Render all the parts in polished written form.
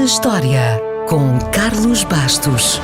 na História, com Carlos Bastos.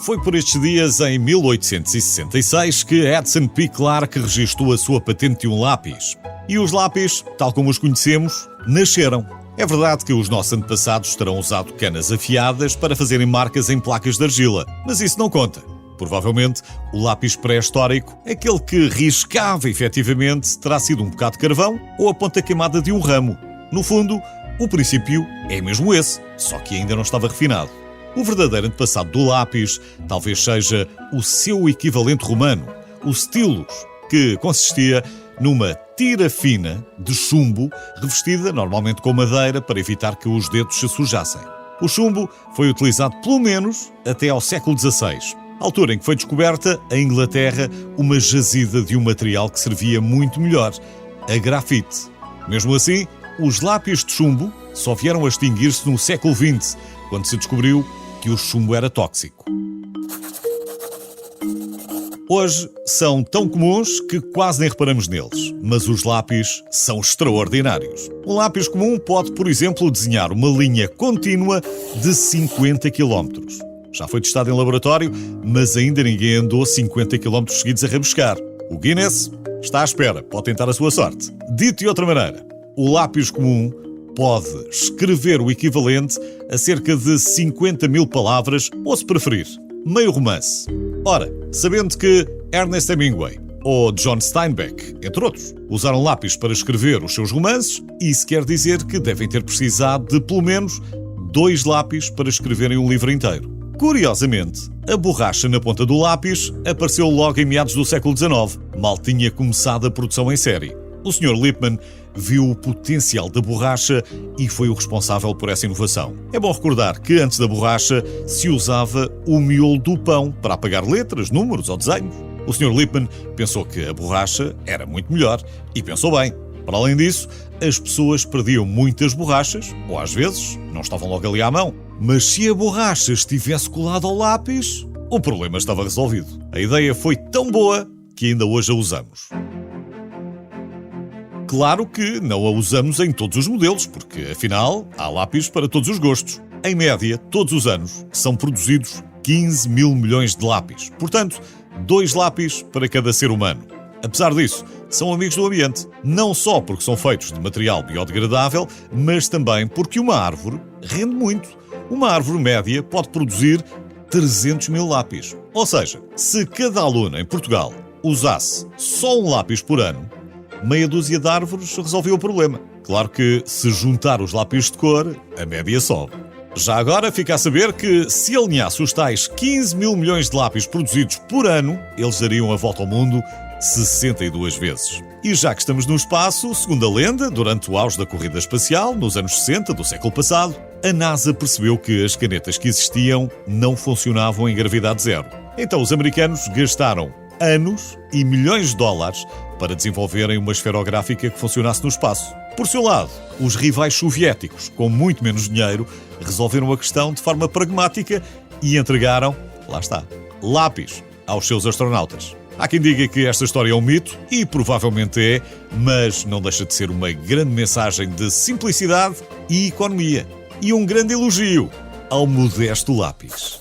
Foi por estes dias, em 1866, que Edson P. Clarke registrou a sua patente de um lápis. E os lápis, tal como os conhecemos, nasceram. É verdade que os nossos antepassados terão usado canas afiadas para fazerem marcas em placas de argila, mas isso não conta. Provavelmente, o lápis pré-histórico, aquele que riscava efetivamente, terá sido um bocado de carvão ou a ponta queimada de um ramo. No fundo, o princípio é mesmo esse, só que ainda não estava refinado. O verdadeiro antepassado do lápis talvez seja o seu equivalente romano, o stylus, que consistia numa tira fina de chumbo revestida normalmente com madeira para evitar que os dedos se sujassem. O chumbo foi utilizado pelo menos até ao século XVI, altura em que foi descoberta em Inglaterra uma jazida de um material que servia muito melhor, a grafite. Mesmo assim, os lápis de chumbo só vieram a extinguir-se no século XX, quando se descobriu que o chumbo era tóxico. Hoje são tão comuns que quase nem reparamos neles, mas os lápis são extraordinários. Um lápis comum pode, por exemplo, desenhar uma linha contínua de 50 km. Já foi testado em laboratório, mas ainda ninguém andou 50 km seguidos a rabiscar. O Guinness está à espera, pode tentar a sua sorte. Dito de outra maneira, o lápis comum pode escrever o equivalente a cerca de 50 mil palavras, ou se preferir, meio romance. Ora, sabendo que Ernest Hemingway ou John Steinbeck, entre outros, usaram lápis para escrever os seus romances, isso quer dizer que devem ter precisado de pelo menos 2 lápis para escreverem um livro inteiro. Curiosamente, a borracha na ponta do lápis apareceu logo em meados do século XIX, mal tinha começado a produção em série. O Sr. Lippmann viu o potencial da borracha e foi o responsável por essa inovação. É bom recordar que antes da borracha se usava o miolo do pão para apagar letras, números ou desenhos. O Sr. Lippmann pensou que a borracha era muito melhor e pensou bem. Para além disso, as pessoas perdiam muitas borrachas, ou às vezes não estavam logo ali à mão. Mas se a borracha estivesse colada ao lápis, o problema estava resolvido. A ideia foi tão boa que ainda hoje a usamos. Claro que não a usamos em todos os modelos, porque, afinal, há lápis para todos os gostos. Em média, todos os anos, são produzidos 15 mil milhões de lápis. Portanto, 2 lápis para cada ser humano. Apesar disso, são amigos do ambiente. Não só porque são feitos de material biodegradável, mas também porque uma árvore rende muito. Uma árvore média pode produzir 300 mil lápis. Ou seja, se cada aluno em Portugal usasse só um lápis por ano, meia dúzia de árvores resolveu o problema. Claro que, se juntar os lápis de cor, a média sobe. Já agora fica a saber que, se alinhasse os tais 15 mil milhões de lápis produzidos por ano, eles dariam a volta ao mundo 62 vezes. E já que estamos no espaço, segundo a lenda, durante o auge da corrida espacial, nos anos 60 do século passado, a NASA percebeu que as canetas que existiam não funcionavam em gravidade zero. Então os americanos gastaram anos e milhões de dólares para desenvolverem uma esferográfica que funcionasse no espaço. Por seu lado, os rivais soviéticos, com muito menos dinheiro, resolveram a questão de forma pragmática e entregaram, lá está, lápis aos seus astronautas. Há quem diga que esta história é um mito, e provavelmente é, mas não deixa de ser uma grande mensagem de simplicidade e economia. E um grande elogio ao modesto lápis.